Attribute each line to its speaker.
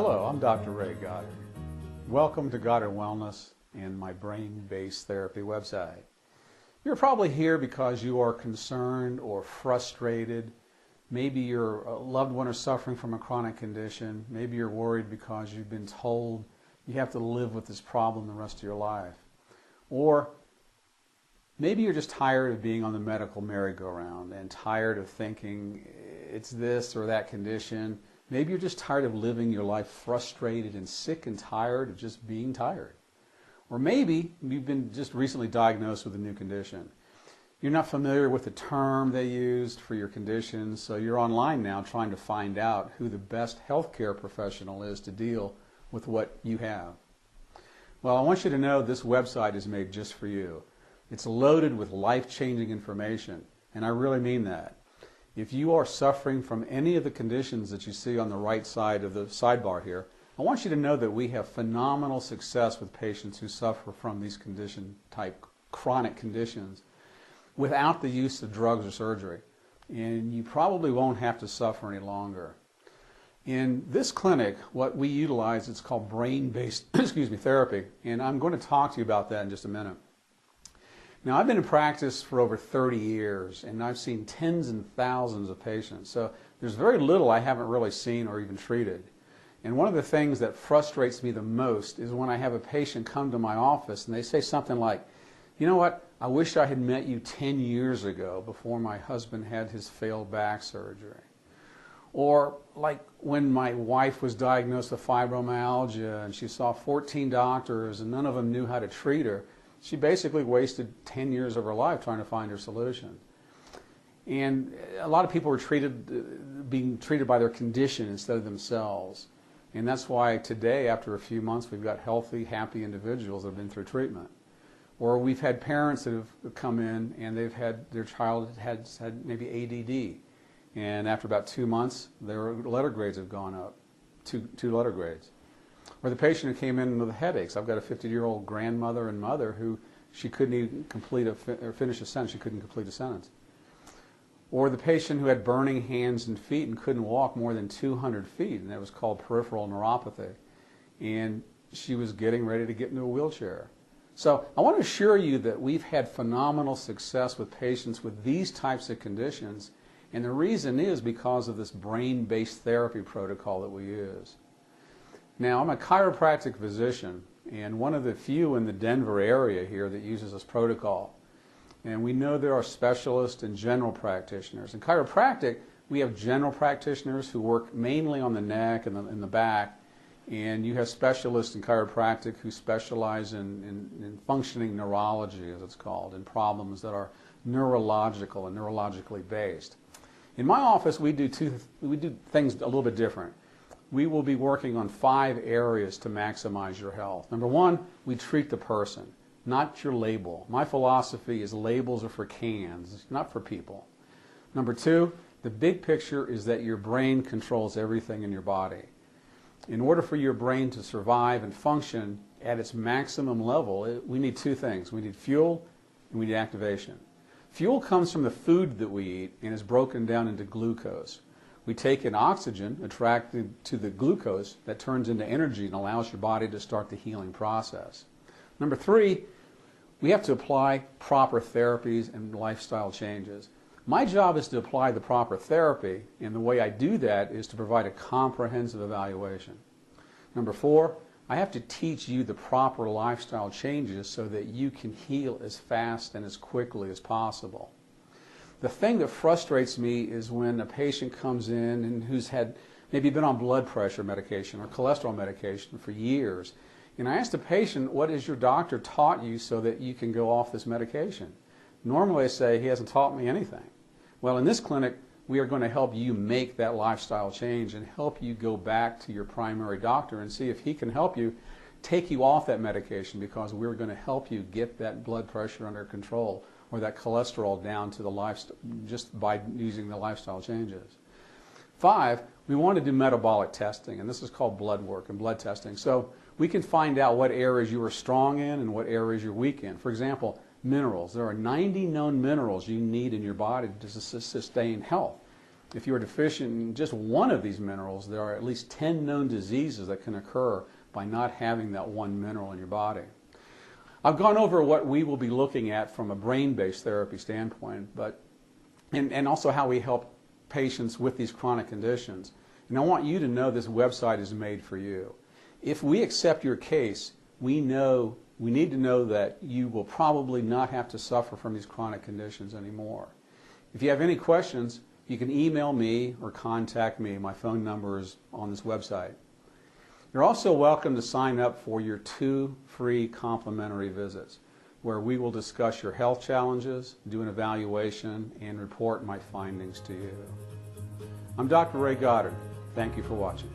Speaker 1: Hello, I'm Dr. Ray Goddard. Welcome to Goddard Wellness and my brain-based therapy website. You're probably here because you are concerned or frustrated. Maybe your loved one is suffering from a chronic condition. Maybe you're worried because you've been told you have to live with this problem the rest of your life. Or maybe you're just tired of being on the medical merry-go-round and tired of thinking it's this or that condition. Maybe you're just tired of living your life frustrated and sick and tired of just being tired. Or maybe you've been just recently diagnosed with a new condition. You're not familiar with the term they used for your condition, so you're online now trying to find out who the best healthcare professional is to deal with what you have. Well, I want you to know this website is made just for you. It's loaded with life-changing information, and I really mean that. If you are suffering from any of the conditions that you see on the right side of the sidebar here, I want you to know that we have phenomenal success with patients who suffer from these condition-type chronic conditions without the use of drugs or surgery. And you probably won't have to suffer any longer. In this clinic, what we utilize is called brain-based therapy, and I'm going to talk to you about that in just a minute. Now, I've been in practice for over 30 years, and I've seen tens and thousands of patients. So there's very little I haven't really seen or even treated. And one of the things that frustrates me the most is when I have a patient come to my office and they say something like, you know what, I wish I had met you 10 years ago before my husband had his failed back surgery. Or like when my wife was diagnosed with fibromyalgia and she saw 14 doctors and none of them knew how to treat her. She basically wasted 10 years of her life trying to find her solution. And a lot of people were being treated by their condition instead of themselves. And that's why today, after a few months, we've got healthy, happy individuals that have been through treatment. Or we've had parents that have come in and they've had their child had maybe ADD. And after about 2 months, their letter grades have gone up, two letter grades. Or the patient who came in with headaches. I've got a 50-year-old grandmother and mother who she couldn't even finish a sentence. She couldn't complete a sentence. Or the patient who had burning hands and feet and couldn't walk more than 200 feet, and that was called peripheral neuropathy. And she was getting ready to get into a wheelchair. So I want to assure you that we've had phenomenal success with patients with these types of conditions, and the reason is because of this brain-based therapy protocol that we use. Now, I'm a chiropractic physician, and one of the few in the Denver area here that uses this protocol. And we know there are specialists and general practitioners. In chiropractic, we have general practitioners who work mainly on the neck and the back, and you have specialists in chiropractic who specialize in functioning neurology, as it's called, in problems that are neurological and neurologically based. In my office, we do things a little bit different. We will be working on 5 areas to maximize your health. Number 1, we treat the person, not your label. My philosophy is labels are for cans, not for people. Number 2, the big picture is that your brain controls everything in your body. In order for your brain to survive and function at its maximum level, we need 2 things. We need fuel and we need activation. Fuel comes from the food that we eat and is broken down into glucose. We take in oxygen attracted to the glucose that turns into energy and allows your body to start the healing process. Number 3, we have to apply proper therapies and lifestyle changes. My job is to apply the proper therapy, and the way I do that is to provide a comprehensive evaluation. Number 4, I have to teach you the proper lifestyle changes so that you can heal as fast and as quickly as possible. The thing that frustrates me is when a patient comes in and who's had maybe been on blood pressure medication or cholesterol medication for years, and I ask the patient, what has your doctor taught you so that you can go off this medication? Normally I say, he hasn't taught me anything. Well, in this clinic, we are going to help you make that lifestyle change and help you go back to your primary doctor and see if he can help you take you off that medication, because we're going to help you get that blood pressure under control or that cholesterol down to the lifestyle just by using the lifestyle changes. 5, we want to do metabolic testing, and this is called blood work and blood testing. So we can find out what areas you are strong in and what areas you're weak in. For example, minerals. There are 90 known minerals you need in your body to sustain health. If you are deficient in just one of these minerals, there are at least 10 known diseases that can occur by not having that one mineral in your body. I've gone over what we will be looking at from a brain-based therapy standpoint, and also how we help patients with these chronic conditions. And I want you to know this website is made for you. If we accept your case, we need to know that you will probably not have to suffer from these chronic conditions anymore. If you have any questions, you can email me or contact me. My phone number is on this website. You're also welcome to sign up for your 2 free complimentary visits, where we will discuss your health challenges, do an evaluation, and report my findings to you. I'm Dr. Ray Goddard. Thank you for watching.